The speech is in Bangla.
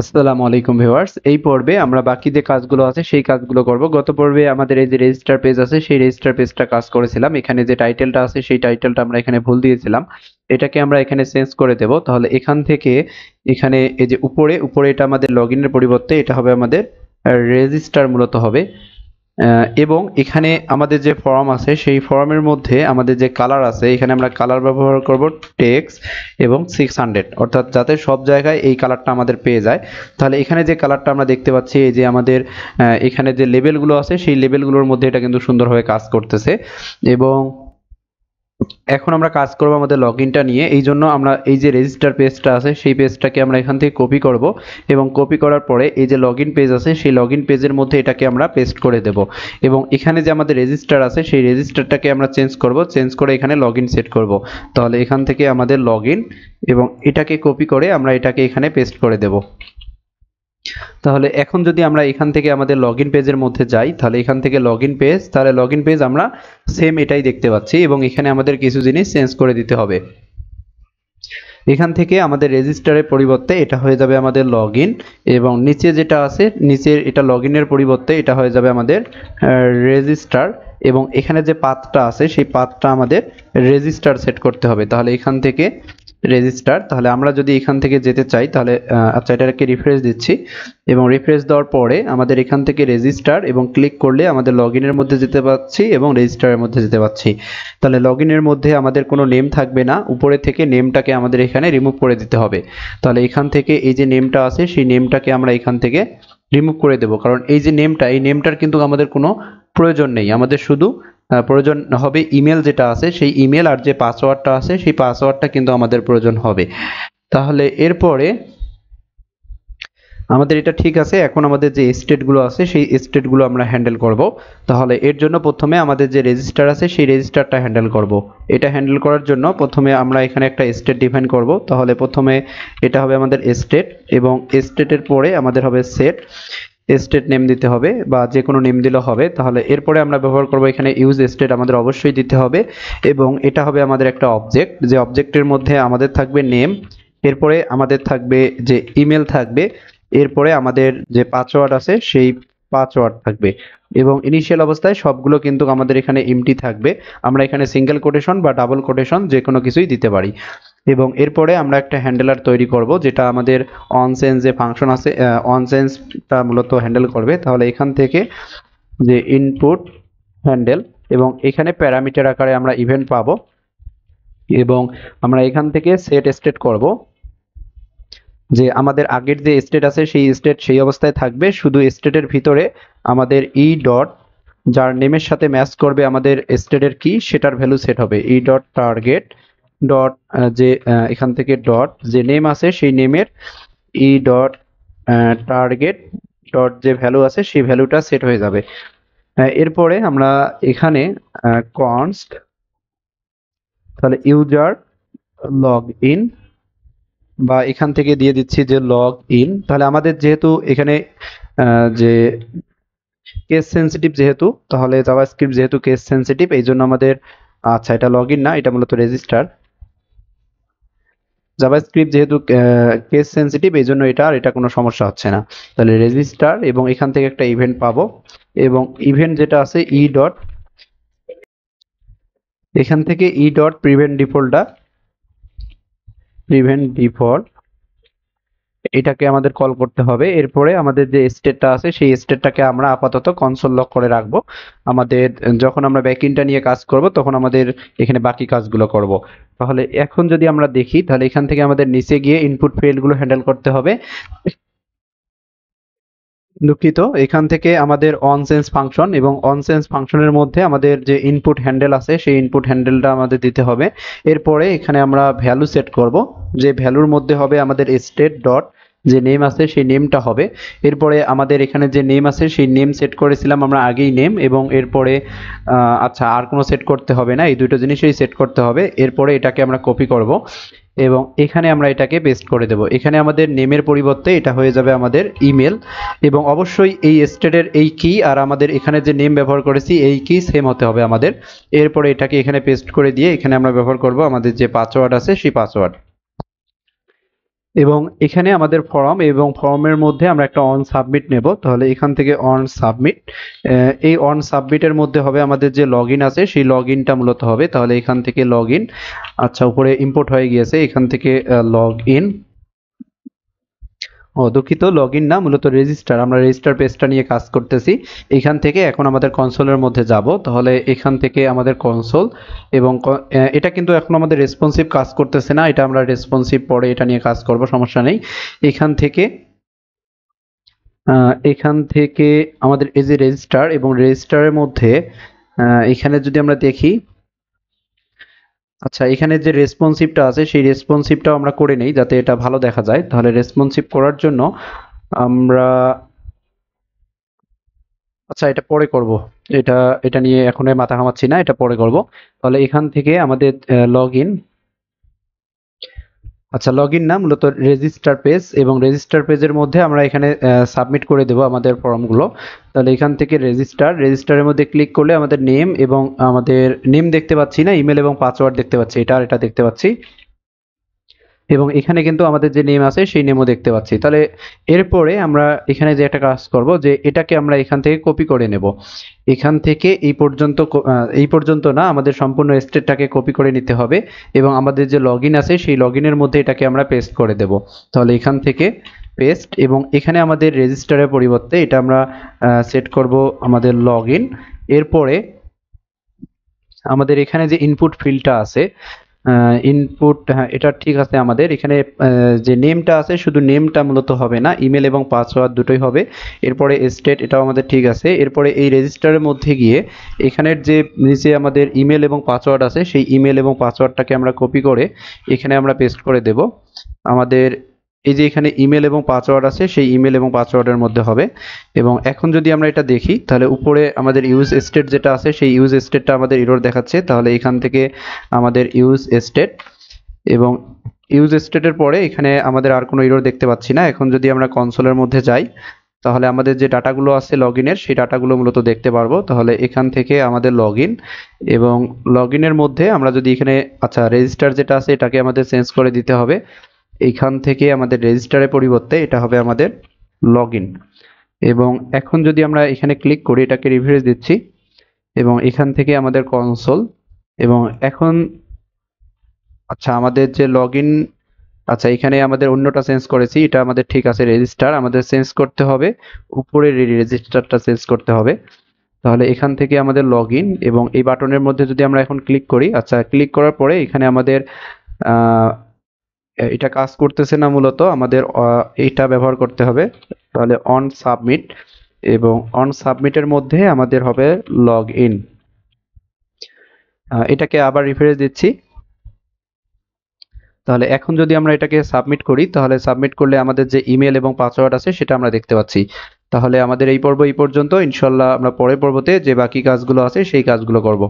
আসসালামু আলাইকুম ভিউয়ার্স। এই পর্বে আমরা বাকি যে কাজগুলো আছে সেই কাজগুলো করব। গত পর্বে আমাদের এই যে রেজিস্টার পেজ আছে সেই রেজিস্টার পেজটা কাজ করেছিলাম। এখানে যে টাইটেলটা আছে সেই টাইটেলটা আমরা এখানে ভুল দিয়েছিলাম। এটাকে আমরা এখানে চেঞ্জ করে দেব। তাহলে এখান থেকে এখানে এই যে উপরে এটা আমাদের লগইনের পরিবর্তে এটা হবে আমাদের রেজিস্টার মূলত হবে। এবং এখানে আমাদের যে ফর্ম আছে সেই ফর্মের মধ্যে আমাদের যে কালার আছে এখানে আমরা কালার ব্যবহার করব টেক্সট এবং 600, অর্থাৎ যাতে সব জায়গায় এই কালারটা আমাদের পেয়ে যায়। তাহলে এখানে যে কালারটা আমরা দেখতে পাচ্ছি এই যে আমাদের এখানে যে লেবেলগুলো আছে সেই লেবেলগুলোর মধ্যে এটা কিন্তু সুন্দরভাবে কাজ করতেছে। এবং এখন আমরা কাজ করব আমাদের লগইনটা নিয়ে। এই জন্য আমরা এই যে রেজিস্টার পেজটা আছে সেই পেজটাকে আমরা এখান থেকে কপি করব এবং কপি করার পরে এই যে লগইন পেজ আছে সেই লগইন পেজের মধ্যে এটাকে আমরা পেস্ট করে দেব। এবং এখানে যে আমাদের রেজিস্টার আছে সেই রেজিস্টারটাকে আমরা চেঞ্জ করব, চেঞ্জ করে এখানে লগইন সেট করব। তাহলে এখান থেকে আমাদের লগইন এবং এটাকে কপি করে আমরা এটাকে এখানে পেস্ট করে দেব। তাহলে এখন যদি আমরা এখান থেকে আমাদের লগইন পেজের মধ্যে যাই তাহলে এখান থেকে লগইন পেজ, তাহলে লগইন পেজ আমরা সেম এটাই দেখতে পাচ্ছি এবং এখানে আমাদের কিছু জিনিস চেঞ্জ করে দিতে হবে। এখান থেকে আমাদের রেজিস্টারের পরিবর্তে এটা হয়ে যাবে আমাদের লগইন এবং নিচে যেটা আছে নিচের এটা লগইনের পরিবর্তে এটা হয়ে যাবে আমাদের রেজিস্টার এবং এখানে যে পাথটা আছে সেই পাথটা আমাদের রেজিস্টার সেট করতে হবে। তাহলে এখান থেকে রেজিস্টার, তাহলে আমরা যদি এখান থেকে যেতে চাই তাহলে আচ্ছা এটাকে রিফ্রেশ দিচ্ছি এবং রিফ্রেশ দেওয়ার পরে আমাদের এখান থেকে রেজিস্টার এবং ক্লিক করলে আমাদের লগইনের মধ্যে যেতে পাচ্ছি এবং রেজিস্টারের মধ্যে যেতে পাচ্ছি। তাহলে লগইনের মধ্যে আমাদের কোনো নেম থাকবে না, উপরে থেকে নেমটাকে আমাদের এখানে রিমুভ করে দিতে হবে। তাহলে এখান থেকে এই যে নেমটা আছে সেই নেমটাকে আমরা এখান থেকে রিমুভ করে দেব, কারণ এই যে নেমটা এই নেমটার কিন্তু আমাদের কোনো প্রয়োজন নেই। আমাদের শুধু প্রয়োজন হবে ইমেল যেটা আছে সেই ইমেল আর যে পাসওয়ার্ডটা আছে সেই পাসওয়ার্ডটা কিন্তু আমাদের প্রয়োজন হবে। তাহলে এরপরে আমাদের এটা ঠিক আছে। এখন আমাদের যে স্টেটগুলো আছে সেই স্টেটগুলো আমরা হ্যান্ডেল করব। তাহলে এর জন্য প্রথমে আমাদের যে রেজিস্টার আছে সেই রেজিস্টারটা হ্যান্ডেল করব। এটা হ্যান্ডেল করার জন্য প্রথমে আমরা এখানে একটা স্টেট ডিফাইন করব। তাহলে প্রথমে এটা হবে আমাদের স্টেট এবং স্টেটের পরে আমাদের হবে সেট, স্টেট নেম দিতে হবে বা যে কোনো নেম দিলে হবে। তাহলে এরপরে আমরা ব্যবহার করব এখানে ইউজ স্টেট আমাদের অবশ্যই দিতে হবে এবং এটা হবে আমাদের একটা অবজেক্ট, যে অবজেক্টের মধ্যে আমাদের থাকবে নেম, এরপরে আমাদের থাকবে যে ইমেল থাকবে, এরপরে আমাদের যে পাসওয়ার্ড আছে সেই পাসওয়ার্ড থাকবে এবং ইনিশিয়াল অবস্থায় সবগুলো কিন্তু আমাদের এখানে এমটি থাকবে। আমরা এখানে সিঙ্গেল কোটেশন বা ডাবল কোটেশন যে কোনো কিছুই দিতে পারি এবং এরপরে আমরা একটা হ্যান্ডেলার তৈরি করব যেটা আমাদের অনসেন্স যে ফাংশন আছে অনসেন্সটা মূলত হ্যান্ডেল করবে। তাহলে এখান থেকে যে ইনপুট হ্যান্ডেল এবং এখানে প্যারামিটার আকারে আমরা ইভেন্ট পাবো এবং আমরা এখান থেকে সেট স্টেট করব যে আমাদের আগের যে স্টেট আছে সেই স্টেট সেই অবস্থায় থাকবে, শুধু স্টেটের ভিতরে আমাদের ই ডট যার নেমের সাথে ম্যাচ করবে আমাদের স্টেটের কি সেটার ভ্যালু সেট হবে। ই ডট টার্গেট ডট যে এখান থেকে ডট যে নেম আছে সেই নেমের ই ডট টার্গেট ডট যে ভ্যালু আছে সেই ভ্যালুটা সেট হয়ে যাবে। এরপরে আমরা এখানে কনস্ট তাহলে ইউজার লগ ইন বা এখান থেকে দিয়ে দিচ্ছি যে লগ ইন। তাহলে আমাদের যেহেতু এখানে যে কেস সেন্সিটিভ যেহেতু, তাহলে জাভাস্ক্রিপ্ট যেহেতু কেস সেন্সিটিভ এই জন্য আমাদের আচ্ছা এটা লগ ইন না, এটা মূলত রেজিস্টার। জাভাস্ক্রিপ্ট যেহেতু কেস সেন্সিটিভ এই জন্য এটা কোনো সমস্যা হচ্ছে না। তাহলে রেজিস্টার এবং এখান থেকে একটা ইভেন্ট পাবো এবং ইভেন্ট যেটা আছে ই ডট এখান থেকে ই ডট প্রিভেন্ট ডিফল্ট এটাকে আমাদের কল করতে হবে। এরপরে আমাদের যে স্টেটটা আছে সেই স্টেটটাকে আমরা আপাতত কনসোল লক করে রাখবো। আমাদের যখন আমরা ব্যাকএন্ডটা নিয়ে কাজ করব তখন আমাদের এখানে বাকি কাজগুলো করব। তাহলে এখন যদি আমরা দেখি তাহলে এখান থেকে আমাদের নিচে গিয়ে ইনপুট ফিল্ডগুলো হ্যান্ডেল করতে হবে। দুঃখিত, এখান থেকে আমাদের অনসেন্স ফাংশন এবং অনসেন্স ফাংশনের মধ্যে আমাদের যে ইনপুট হ্যান্ডেল আছে সেই ইনপুট হ্যান্ডেলটা আমাদের দিতে হবে। এরপরে এখানে আমরা ভ্যালু সেট করব, যে ভ্যালুর মধ্যে হবে আমাদের স্টেট ডট যে নেম আছে সেই নেমটা হবে। এরপরে আমাদের এখানে যে নেম আছে সেই নেম সেট করেছিলাম আমরা আগেই নেম এবং এরপরে আচ্ছা আর কোনো সেট করতে হবে না, এই দুটো জিনিসই সেট করতে হবে। এরপরে এটাকে আমরা কপি করব এবং এখানে আমরা এটাকে পেস্ট করে দেব। এখানে আমাদের নেমের পরিবর্তে এটা হয়ে যাবে আমাদের ইমেল এবং অবশ্যই এই স্টেটের এই কি আর আমাদের এখানে যে নেম ব্যবহার করেছি এই কি সেম হতে হবে আমাদের। এরপরে এটাকে এখানে পেস্ট করে দিয়ে এখানে আমরা ব্যবহার করব আমাদের যে পাসওয়ার্ড আছে সেই পাসওয়ার্ড। এবং এখানে আমাদের ফর্ম এবং ফর্মের মধ্যে আমরা একটা অন সাবমিট নেব। তাহলে এখান থেকে অন সাবমিট, এই অন সাবমিটের মধ্যে হবে আমাদের যে লগইন আছে সেই লগইনটা মূলত হবে। তাহলে এখান থেকে লগইন, আচ্ছা উপরে ইম্পোর্ট হয়ে গিয়েছে, এখান থেকে লগইন, দুঃখিত, লগইন না, মূলত রেজিস্টার, আমরা রেজিস্টার পেজটা নিয়ে কাজ করতেছি। এখান থেকে এখন আমাদের কনসোলের মধ্যে যাব। তাহলে এখান থেকে আমাদের কনসোল এবং এটা কিন্তু এখন আমাদের রেসপন্সিভ কাজ করতেছে না, এটা আমরা রেসপন্সিভ পরে এটা নিয়ে কাজ করব, সমস্যা নেই। এখান থেকে আমাদের এই যে রেজিস্টার এবং রেজিস্টারের মধ্যে এখানে যদি আমরা দেখি, আচ্ছা এখানে যে রেসপন্সিভটা আছে সেই রেসপন্সিভটাও আমরা করে নেই যাতে এটা ভালো দেখা যায়। তাহলে রেসপন্সিভ করার জন্য আমরা, আচ্ছা এটা পরে করব, এটা এটা নিয়ে এখন মাথা ঘামাচ্ছি না, এটা পরে করব। তাহলে এখান থেকে আমাদের লগইন, আচ্ছা লগইন না, মূলত রেজিস্টার পেজ, এবং রেজিস্টার পেজের মধ্যে আমরা এখানে সাবমিট করে দেব আমাদের ফর্মগুলো। তাহলে এখান থেকে রেজিস্টারের মধ্যে ক্লিক করলে আমাদের নেম, এবং আমাদের নেম দেখতে পাচ্ছি না, ইমেল এবং পাসওয়ার্ড দেখতে পাচ্ছি, এটা আর এটা দেখতে পাচ্ছি, এবং এখানে কিন্তু আমাদের যে নেম আছে সেই নেমও দেখতে পাচ্ছি। তাহলে এরপরে আমরা এখানে যে একটা কাজ করব, যে এটাকে আমরা এখান থেকে কপি করে নেব। এখান থেকে এই পর্যন্ত না, আমাদের সম্পূর্ণ স্টেটটাকে কপি করে নিতে হবে, এবং আমাদের যে লগইন আছে সেই লগইনের মধ্যে এটাকে আমরা পেস্ট করে দেব। তাহলে এখান থেকে পেস্ট, এবং এখানে আমাদের রেজিস্টারের পরিবর্তে এটা আমরা সেট করব আমাদের লগইন। এরপরে আমাদের এখানে যে ইনপুট ফিল্ডটা আছে, ইনপুট, হ্যাঁ এটা ঠিক আছে, আমাদের এখানে যে নেমটা আছে শুধু নেমটা মূলত হবে না, ইমেল এবং পাসওয়ার্ড দুটোই হবে। এরপরে স্টেট, এটাও আমাদের ঠিক আছে। এরপরে এই রেজিস্টারের মধ্যে গিয়ে এখানের যে নিচে আমাদের ইমেল এবং পাসওয়ার্ড আছে সেই ইমেল এবং পাসওয়ার্ডটাকে আমরা কপি করে এখানে আমরা পেস্ট করে দেব। আমাদের এই যে এখানে ইমেল এবং পাসওয়ার্ড আছে সেই ইমেল এবং পাসওয়ার্ডের মধ্যে হবে। এবং এখন যদি আমরা এটা দেখি, তাহলে উপরে আমাদের ইউজ স্টেট যেটা আছে সেই ইউজ স্টেটটা আমাদের এরর দেখাচ্ছে। তাহলে এখান থেকে আমাদের ইউজ স্টেট, এবং ইউজ স্টেটের পরে এখানে আমাদের আর কোনো এরর দেখতে পাচ্ছি না। এখন যদি আমরা কনসোলের মধ্যে যাই, তাহলে আমাদের যে ডাটাগুলো আছে লগইনের সেই ডাটাগুলো মূলত দেখতে পারবো। তাহলে এখান থেকে আমাদের লগইন, এবং লগইনের মধ্যে আমরা যদি এখানে, আচ্ছা রেজিস্টার যেটা আছে এটাকে আমাদের চেঞ্জ করে দিতে হবে। এইখান থেকে আমাদের রেজিস্টারের পরিবর্তে এটা হবে আমাদের লগইন। এবং এখন যদি আমরা এখানে ক্লিক করি, এটাকে রিফ্রেশ দিচ্ছি, এবং এখান থেকে আমাদের কনসোল, এবং এখন, আচ্ছা আমাদের যে লগইন, আচ্ছা এখানে আমাদের অন্যটা চেঞ্জ করেছি, এটা আমাদের ঠিক আছে, রেজিস্টার আমাদের চেঞ্জ করতে হবে, উপরের রেজিস্টারটা চেঞ্জ করতে হবে। তাহলে এখান থেকে আমাদের লগইন, এবং এই বাটনের মধ্যে যদি আমরা এখন ক্লিক করি, আচ্ছা ক্লিক করার পরে এখানে আমাদের এটা কাজ করতেছে না, মূলত আমাদের এইটা ব্যবহার করতে হবে। তাহলে অন সাবমিট, এবং অন সাবমিটের মধ্যে আমাদের হবে লগ ইন। এটাকে আবার রিফ্রেশ দিচ্ছি। তাহলে এখন যদি আমরা এটাকে সাবমিট করি, তাহলে সাবমিট করলে আমাদের যে ইমেল এবং পাসওয়ার্ড আছে সেটা আমরা দেখতে পাচ্ছি। তাহলে আমাদের এই পর্ব এই পর্যন্ত, ইনশাল্লাহ আমরা পরের পর্বতে যে বাকি কাজগুলো আছে সেই কাজগুলো করব।